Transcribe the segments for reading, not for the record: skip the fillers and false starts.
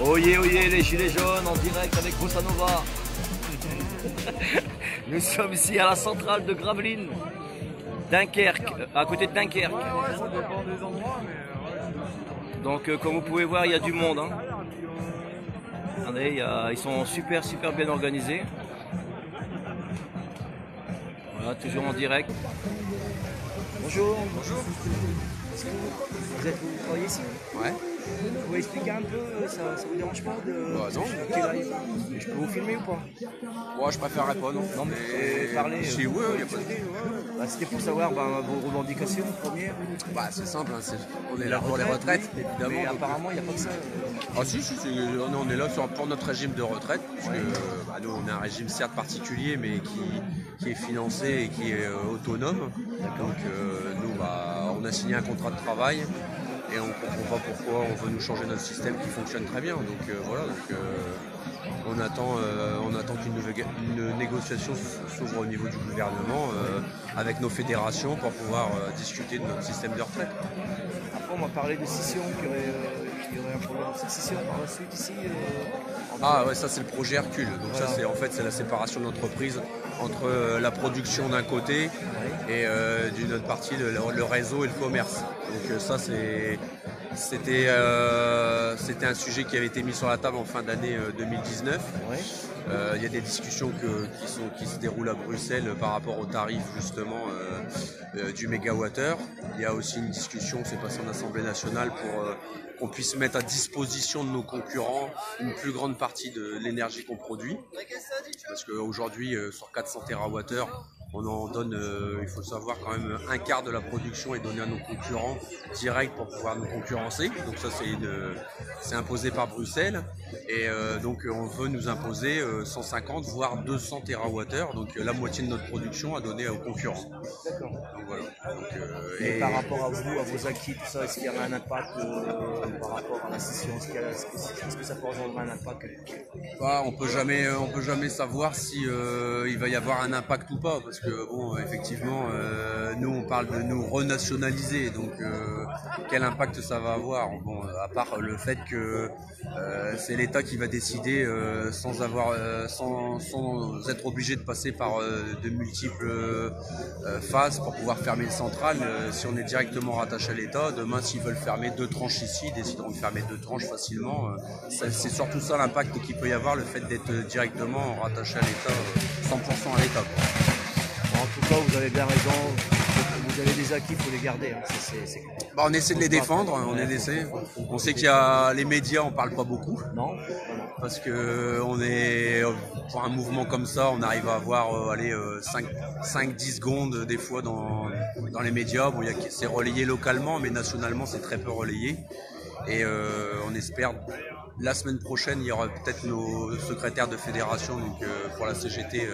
Oyez, les gilets jaunes en direct avec Bossa Nova. Nous sommes ici à la centrale de Gravelines, Dunkerque, à côté de Dunkerque. Ouais, ça dépend des endroits, mais Donc comme vous pouvez voir, il y a du monde. Hein. Regardez, ils sont super bien organisés. Voilà, toujours en direct. Bonjour. Bonjour. Est-ce que vous travaillez ici? Ouais. Vous pouvez expliquer un peu, ça vous dérange pas de non. Je peux vous filmer ou pas? Moi, je préférerais pas, non. Non, mais parler. Si, oui, il n'y a pas de... C'était pour savoir vos revendications premières. Bah, c'est simple, hein, on est là pour les retraites, oui, évidemment. Mais donc, apparemment, il n'y a pas que ça. Ah si, on est là pour notre régime de retraite, puisque nous, on a un régime certes particulier, mais qui est financé et qui est autonome. Donc, nous, on a signé un contrat de travail. Et on ne comprend pas pourquoi on veut nous changer notre système qui fonctionne très bien. Donc voilà, on attend qu'une négociation s'ouvre au niveau du gouvernement avec nos fédérations pour pouvoir discuter de notre système de retraite. Après, on m'a parlé de scission, qu'il y aurait un problème de scission par la suite ici. Ah ouais, ça c'est le projet Hercule. Donc voilà. Ça c'est la séparation de l'entreprise entre la production d'un côté et d'une autre partie le réseau et le commerce. Donc ça c'était un sujet qui avait été mis sur la table en fin d'année 2019. Il y a des discussions qui se déroulent à Bruxelles par rapport aux tarifs justement du mégawattheure. Il y a aussi une discussion, c'est passé en Assemblée nationale pour qu'on puisse mettre à disposition de nos concurrents une plus grande partie de l'énergie qu'on produit. Parce qu'aujourd'hui, sur 400 TWh, on en donne, il faut le savoir, quand même un quart de la production est donnée à nos concurrents direct pour pouvoir nous concurrencer. Donc ça, c'est imposé par Bruxelles. Et donc on veut nous imposer 150 voire 200 TWh, donc la moitié de notre production à donner aux concurrents. D'accord. Donc voilà. Et par rapport à vous, à vos acquis, tout ça, est-ce qu'il y a un impact par rapport à la scission? Est-ce que ça peut avoir un impact? On peut jamais savoir si il va y avoir un impact ou pas, parce que bon, effectivement, nous on parle de nous renationaliser, donc quel impact ça va avoir? Bon, à part le fait que c'est l'État qui va décider sans être obligé de passer par de multiples phases pour pouvoir fermer une centrale. Si on est directement rattaché à l'État, demain s'ils veulent fermer 2 tranches ici, ils décideront de fermer 2 tranches facilement. C'est surtout ça l'impact qu'il peut y avoir, le fait d'être directement rattaché à l'État, 100% à l'État. En tout cas, vous avez bien raison. Vous avez des acquis, il faut les garder. Hein. On essaie de les défendre, on sait qu'il y a les médias, on parle pas beaucoup. Non. Parce que pour un mouvement comme ça, on arrive à avoir 5-10 secondes des fois dans les médias. Bon, c'est relayé localement, mais nationalement c'est très peu relayé. Et on espère, la semaine prochaine, il y aura peut-être nos secrétaires de fédération, donc pour la CGT,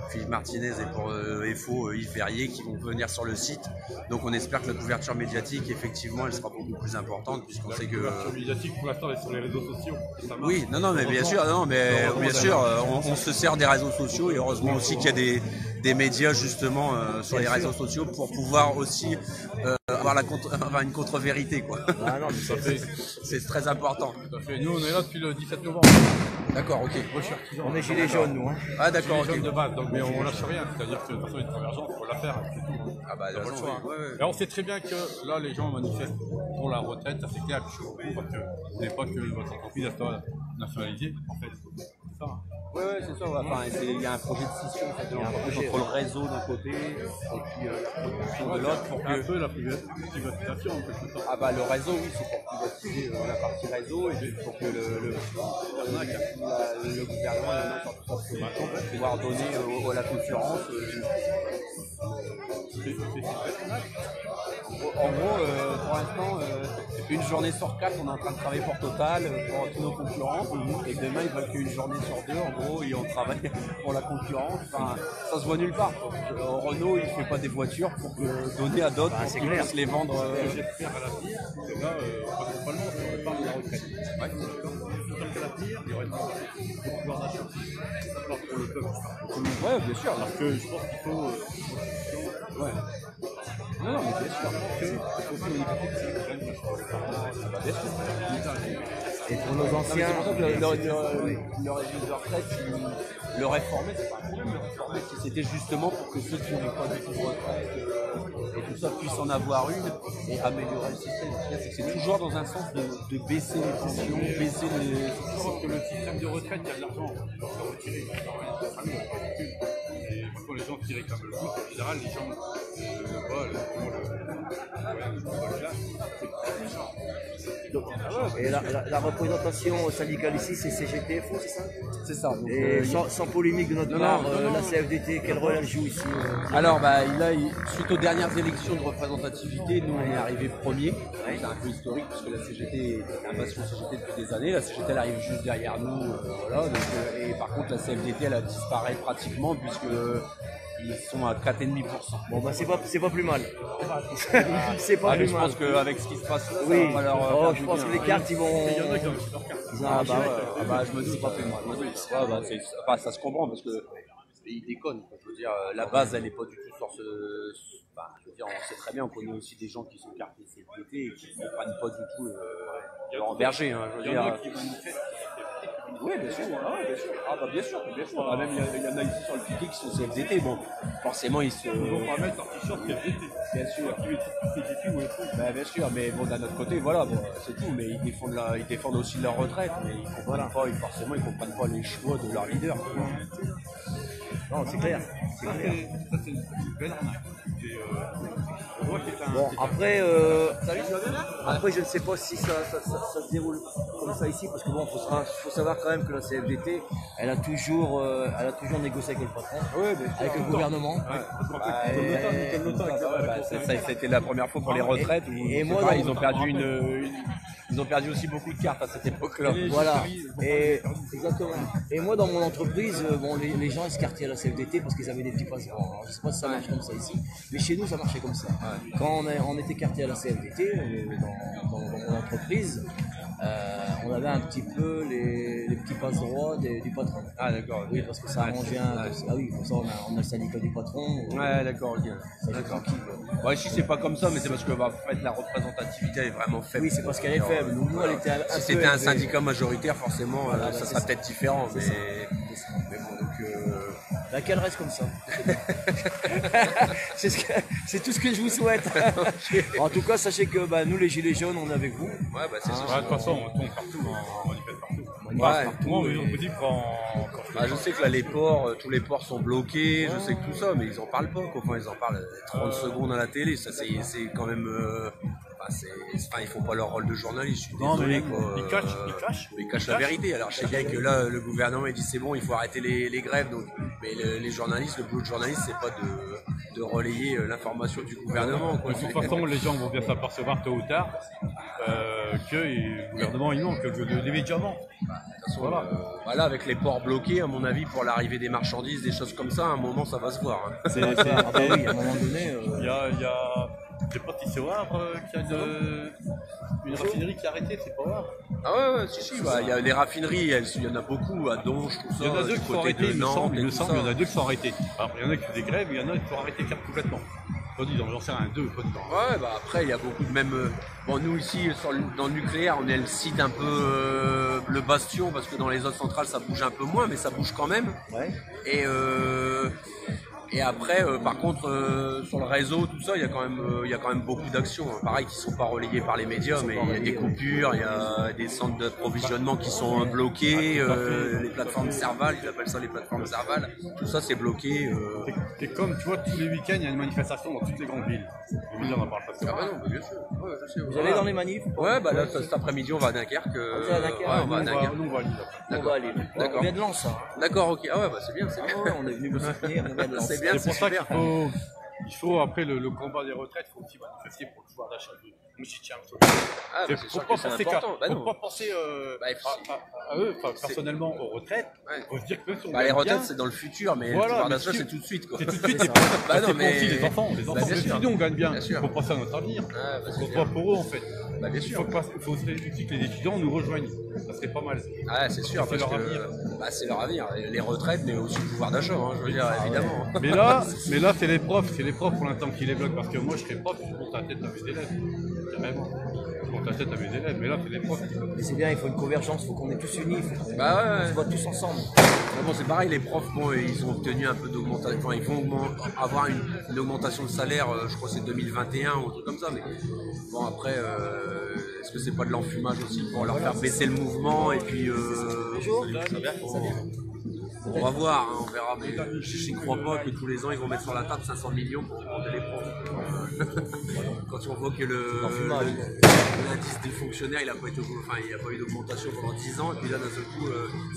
Philippe Martinez, et pour FO, Yves Verrier, qui vont venir sur le site. Donc on espère que la couverture médiatique, effectivement, elle sera beaucoup plus importante, puisqu'on sait que... La couverture médiatique, pour l'instant, elle est sur les réseaux sociaux. Oui, mais bien sûr, on se sert des réseaux sociaux, et heureusement aussi qu'il y a des médias justement sur les réseaux sociaux pour pouvoir aussi avoir une contre-vérité, quoi. Ah non, mais c'est très important. Nous, on est là depuis le 17 novembre. D'accord, ok. Moi, je suis artisan. on est gilets jaunes, nous. Hein. Ah d'accord, ok. Gilets jaunes de base, donc, mais on lâche rien. C'est-à-dire que de toute façon, une convergence, il faut la faire. C'est tout. Hein. Ah bah, pas le choix. ouais. Et on sait très bien que là, les gens manifestent pour la retraite, ça c'est clair. Je suis parce que vous n'avez pas que votre entreprise soit nationalisée, en fait. C'est ça. Oui, c'est ça. Enfin, il y a un projet de scission en fait, entre le réseau d'un côté et puis la production de l'autre. Pour un peu la privatisation en quelque sorte. Ah bah le réseau, oui, c'est pour privatiser la partie réseau et puis pour que le gouvernement en a sorti sa solution pour pouvoir donner à la concurrence. En gros, pour l'instant, une journée sur 4, on est en train de travailler pour Total, pour tous nos concurrents. Et demain, ils veulent qu'une journée sur 2, en gros, et on travaille pour la concurrence. Enfin, ça se voit nulle part. Renault, il ne fait pas des voitures pour donner à d'autres pour qu'ils puissent les vendre. J'espère à l'avenir, là, principalement, on parle de la retraite. J'espère qu'à l'avenir, il y aura une pouvoir d'achat. Pour le peuple. Ouais, bien sûr. Parce que je pense qu'il faut. Non, mais bien sûr. Il faut Et pour nos anciens, c'est pour ça que le régime de retraite, le réformer, c'est pas un problème. Le réformer, c'était justement pour que ceux qui n'ont pas du tout de retraite et tout ça puissent en avoir une et améliorer le système. C'est toujours dans un sens de baisser les pensions, baisser les. Sauf que le système de retraite, il y a de l'argent. Il faut le retirer. Et quand les gens qui réclament le coup, en général, les gens et la représentation syndicale ici, c'est CGTFO, c'est ça? C'est ça. Donc, Et sans polémique de notre part, la CFDT, quel rôle elle joue ici? Alors, suite aux dernières élections de représentativité, nous on est arrivé premier. C'est un peu historique parce que la CGT est un bastion CGT depuis des années. La CGT elle arrive juste derrière nous. Voilà, donc, et par contre, la CFDT elle a disparu pratiquement puisque ils sont à 4,5%. Bon, bah c'est pas plus mal. C'est pas plus Je mal. pense qu'avec ce qui se passe là, Oui, ça va leur je pense que les cartes ils vont. Il y en a qui ont leur carte. Je me dis pas plus mal. Ça se comprend parce que ils déconnent. Je veux dire, la base elle est pas du tout sur ce. Je veux dire, on sait très bien, on connaît aussi des gens qui sont cartés CFDT et qui ne comprennent pas du tout leur berger. Il y en a qui manifestent. Oui, bien sûr. Bien sûr. Même il y en a ici sur le piquet qui sont CFDT. Bon, forcément, ils se. Ils vont pas mettre leur t-shirt CFDT. Bien sûr. Bien sûr, mais bon, d'un autre côté, voilà, c'est tout. Mais ils défendent aussi leur retraite. Mais ils comprennent pas, forcément, ils comprennent pas les choix de leur leader. Non, c'est clair. Ça, c'est une belle arnaque. Bon, après, je ne sais pas si ça se déroule comme ça ici, parce que bon, faut savoir quand même que la CFDT, elle a toujours négocié avec le patron, avec le gouvernement. Ça a été la première fois pour les retraites. Et moi, ils ont perdu aussi beaucoup de cartes à cette époque-là. Voilà. Exactement. Et moi, dans mon entreprise, les gens ils se cartaient à la CFDT parce qu'ils avaient des petits passeports. Alors, je ne sais pas si ça marche comme ça ici, mais chez nous, ça marchait comme ça. Quand on était carté à la CFDT, dans mon entreprise, on avait un petit peu les petits passe-droits du patron. Ah d'accord. Oui, parce que ça arrangeait Ah oui, comme ça on a le syndicat du patron. Ouais, d'accord, ok. Ça tranquille. Ouais, ici c'est pas comme ça, mais c'est parce que en fait, la représentativité elle est vraiment faible. Oui, c'est parce qu'elle est faible. Nous, elle était si c'était un syndicat majoritaire, forcément, ça serait peut-être différent. Mais bon, donc. Qu'elle reste comme ça. C'est tout ce que je vous souhaite. En tout cas, sachez que nous, les Gilets jaunes, on est avec vous. Ouais, bah c'est ça. De toute façon, on tombe partout, on manifeste partout. Moi, on me dit je sais que là, les ports, tous les ports sont bloqués, je sais que tout ça, mais ils en parlent pas. Enfin, ils en parlent 30 secondes à la télé. Ça, c'est quand même. Ils font pas leur rôle de journaliste, je suis désolé. Ils cachent la vérité. Alors je sais bien que là, le gouvernement il dit c'est bon, il faut arrêter les grèves. Donc, mais les journalistes, le boulot de journaliste, c'est pas de relayer l'information du gouvernement. De toute façon, les gens vont bien s'apercevoir tôt ou tard que le gouvernement il manque, que les médias manquent. Voilà, avec les ports bloqués, à mon avis, pour l'arrivée des marchandises, des choses comme ça, à un moment ça va se voir. Hein. Oui, à un moment donné. Il y a je sais pas si c'est Wavre qu'il y a une raffinerie qui a arrêté, c'est pas Wavre. Ah ouais, si, il y a les raffineries, il y en a beaucoup, à Donge, tout ça. Il y en a deux qui sont arrêtés, il me semble, il y en a deux qui sont arrêtés. Alors, il y en a qui font des grèves, il y en a qui sont arrêtés complètement. Pas dit, j'en sais rien, deux, pas dedans. Ouais, après, il y a beaucoup de même. Bon, nous ici, dans le nucléaire, on est le site un peu le bastion, parce que dans les autres centrales, ça bouge un peu moins, mais ça bouge quand même. Ouais. Et après, par contre, sur le réseau, tout ça, il y a quand même beaucoup d'actions. Hein. Pareil, qui ne sont pas relayées par les médias, mais il y a des coupures, il y a des centres d'approvisionnement qui sont bloqués, les plateformes Serval, ils appellent ça les plateformes Serval. Tout ça, c'est bloqué. C'est comme, tu vois, tous les week-ends, il y a une manifestation dans toutes les grandes villes. Les médias n'en parlent pas. Ah bah non, bien sûr. Ouais, je sais. Vous allez dans les manifs? Ouais, là, cet après-midi, on va à Dunkerque. On va à Dunkerque. Nous, on va à Lille. On va aller. D'accord. On vient de Lens. D'accord, ok. Ah ouais, c'est bien. On est venu vous soutenir, on vient de Lens. C'est bien, C'est pour ça qu'il faut, après le combat des retraites, il faut aussi manifester pour le pouvoir d'achat. moi j'y tiens. Ah, bah, c'est sûr que c'est important. Bah, faut non. pas penser à eux, personnellement aux retraites. Ouais. Faut se dire que même si on Bah, les gagne retraites, bien, c'est dans le futur, mais voilà, le pouvoir mais d'achat, si- c'est tout de suite. Quoi. c'est tout de suite. Bah non, c'est mais- aussi les enfants. Bah, Même bien si sûr. nous on gagne bien, Bien sûr. faut penser à notre avenir. Ah, bah, c'est Faut clair. pas pour eux en fait. Bah, bien Il sûr. faut aussi que les étudiants nous rejoignent. Ça serait pas mal. Ah, c'est sûr, C'est parce leur que avenir. bah, c'est leur avenir. Les retraites, mais aussi le pouvoir d'achat, hein, je veux dire, évidemment. Mais là, c'est les profs pour l'instant qui les bloquent. Parce que moi, je serais prof, je monte la tête à mes élèves. Carrément. Je monte la tête à mes élèves. Mais là, c'est les profs qui bloquent. Mais c'est bien, il faut une convergence, il faut qu'on est tous unis, il faut qu'on Bah ouais. se voit tous ensemble. Mais bon, c'est pareil, les profs, bon, ils ont obtenu un peu d'augmentation, enfin, ils vont avoir une augmentation de salaire, je crois que c'est 2021 ou un truc comme ça, mais bon, après, est-ce que c'est pas de l'enfumage aussi pour leur faire baisser le mouvement et puis on va voir, hein, on verra, mais je n'y crois pas que tous les ans ils vont mettre sur la table 500 millions pour augmenter les profs. Quand on voit que l'indice des fonctionnaires, il n'a pas eu d'augmentation pendant 10 ans, et puis là d'un seul coup,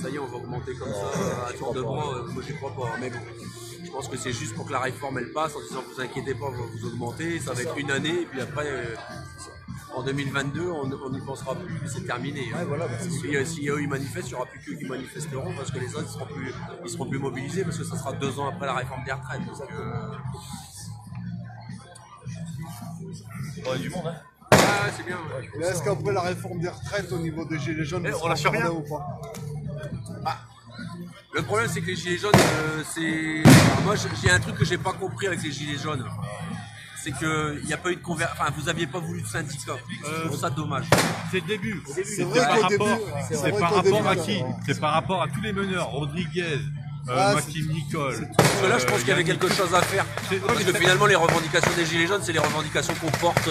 ça y est, on va augmenter comme ça à tour de bras, moi j'y crois pas. Mais bon, je pense que c'est juste pour que la réforme elle passe en disant vous inquiétez pas, on va vous augmenter, ça va être une année, et puis après. En 2022, on n'y pensera plus, c'est terminé. Hein. Ouais, voilà, bah, Si eux ils manifestent, il n'y aura plus qu'eux qui manifesteront parce que les autres ils seront plus mobilisés parce que ça sera 2 ans après la réforme des retraites. Donc, On a du monde, hein. ah, c'est bien. Ouais. Mais est-ce qu'après la réforme des retraites au niveau des gilets jaunes, on lâche rien. ou pas? Le problème c'est que les gilets jaunes, alors, moi j'ai un truc que j'ai pas compris avec les gilets jaunes. C'est qu'il n'y a pas eu de conversion. Enfin, vous n'aviez pas voulu de syndicat. Je trouve ça dommage. C'est le début. C'est vrai qu'au début, C'est par rapport à qui? C'est par rapport à tous les meneurs. Rodriguez, Maxime Nicole. Parce que là, je pense qu'il y avait quelque chose à faire. Parce que finalement, les revendications des Gilets jaunes, c'est les revendications qu'on porte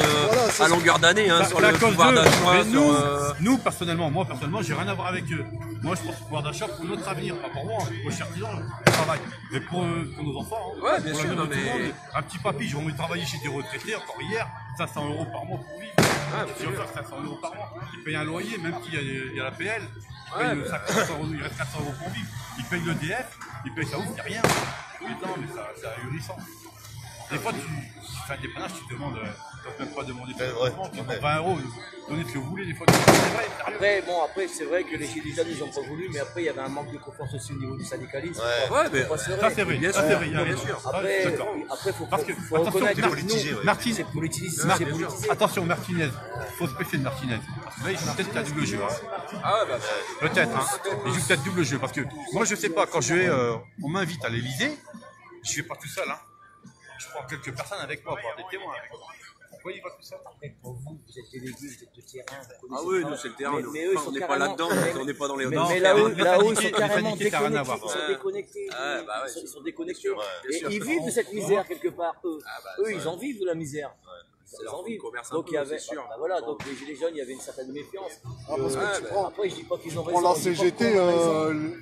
à longueur d'année hein, sur la le cause pouvoir d'eux. d'achat. Mais Sur, nous, personnellement, j'ai rien à voir avec eux. Moi, je pense au pouvoir d'achat pour notre avenir, pas pour moi. Moi, je suis artisan, je travaille. Mais pour nos enfants, hein, Ouais, bien pour sûr, l'avenir non, de tout le mais- monde. Un petit papy, j'ai envie de travailler chez des retraités, encore hier, 500 € par mois pour vivre. Si on fait 500 € par mois, il paye un loyer, même s'il y a la PL. Il paye 400 €, il reste 400 € pour vivre. Il paye l'EDF, il paye ça ouf, il n'y a rien. Putain, mais c'est ahurissant. Des fois, tu fais un dépannage, tu te demandes, tu ne même pas demander tu demandes 20 €, donnez ce que vous voulez, des fois, c'est vrai, sérieux. Après, c'est vrai que les gilets jaunes, ils n'ont pas voulu, mais après, il y avait un manque de confiance aussi au niveau du syndicalisme. Ouais, mais Faut pas se leurrer. Ça, c'est vrai, Bien ça, sûr, c'est vrai, il y a bien raison. sûr. Après, D'accord. faut Parce que, faut attention, reconnaître c'est politisé, ouais. Martine, c'est politisé. Martine, C'est politisé. attention, Martinez, faut se pêcher de Martinez. Là, il joue peut-être qu'il y a double jeu. Hein. Ah ouais, bah, Peut-être, hein. Il joue peut-être double jeu. Parce que moi, je sais pas, quand on m'invite à l'Elysée, je vais pas tout seul. Hein. Je prends quelques personnes avec moi, voire des témoins avec moi. Pourquoi il va tout seul? Après, pour vous, vous êtes délégués, vous êtes de terrain. vous ah connaissez oui, pas. nous c'est le terrain. Mais eux, ils on sont n'est pas carrément- là-dedans, on n'est pas dans les. Mais, Non, mais les là-haut, ils syndiqués, sont carrément les syndiqués, ça n'a rien à déconnectés. voir. Ils sont déconnectés. Ouais, bah ouais, Ils sont déconnectés. bien Et sûr. ils vivent de cette misère quelque part, eux. bah, Eux, ils en vivent de la misère. C'est Ils leur en fonds de vivent. commerce un Donc peu, il y avait, c'est sûr. bah voilà, donc les gilets jaunes, il y avait une certaine méfiance. Parce que tu prends Après, je dis pas qu'ils ont prends raison. la je dis pas CGT, qu'on a raison.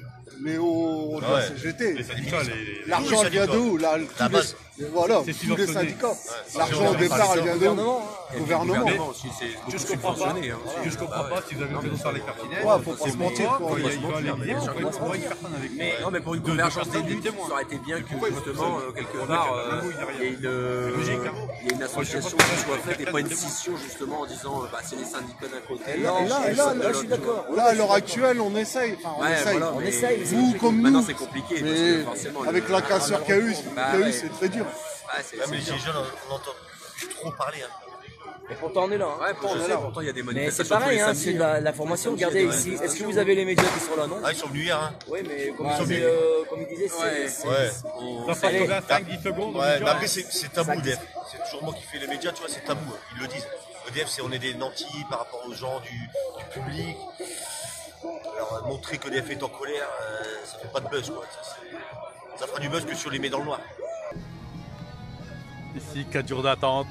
les hauts de la Ouais. CGT. Les syndicats, les... L'argent elle vient de où là, tous base. Voilà, C'est tous les subventionné. syndicats. c'est L'argent au subventionné départ par elle vient de où? Gouvernement, Et puis, Gouvernement. le gouvernement aussi, c'est Ce beaucoup que je comprends pas, subventionné. hein. ce que je comprends pas, si vous avez raison sur les Martinez, Ouais, faut pas c'est se mentir, pourquoi, faut quand il y pas a se les mentir. Liens, pourquoi une personne avec moi Non, mais pour une De convergence passer des des témoins. ça aurait été bien que Pourquoi il faut justement, ça quelque On part, a qu'à la magouille derrière. il y ait C'est logique, hein. il y ait une association qui soit faite et pas une scission justement en disant bah, c'est les syndicats d'un côté. Et là, je suis d'accord. Là, à l'heure actuelle, on essaye. Enfin, on Ouais, essaye. voilà, On mais essaye, mais c'est Vous compliqué. comme maintenant nous. c'est compliqué parce Mais que forcément avec la cassure qu'il y a eu, c'est très dur. c'est Ouais, mais les dur. gilets jaunes, on entend plus trop parler. Hein. Et pourtant, on est là. hein. Ouais, pourtant il y a des Mais c'est manifestations tous pareil, les hein, samedis. c'est la formation. Regardez ici. Est-ce que vous avez les médias qui sont là, non? Ah, ils sont venus hier. Hein. Oui, mais comme, Ouais, comme il disait, Ouais. c'est. Ouais. Ça passe Allez. 25-10 secondes. Ouais, mais déjà. après, c'est tabou, EDF. C'est toujours moi qui fais les médias, tu vois, c'est tabou. Ils le disent. EDF, on est des nantis par rapport aux gens du public. Alors, montrer qu'EDF est en colère, ça fait pas de buzz, quoi. Ça fera du buzz que sur les mets dans le noir. Ici, 4 jours d'attente.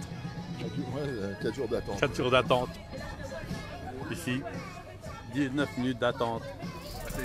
4 jours d'attente. 4 jours d'attente. Ici, 19 minutes d'attente. Là, c'est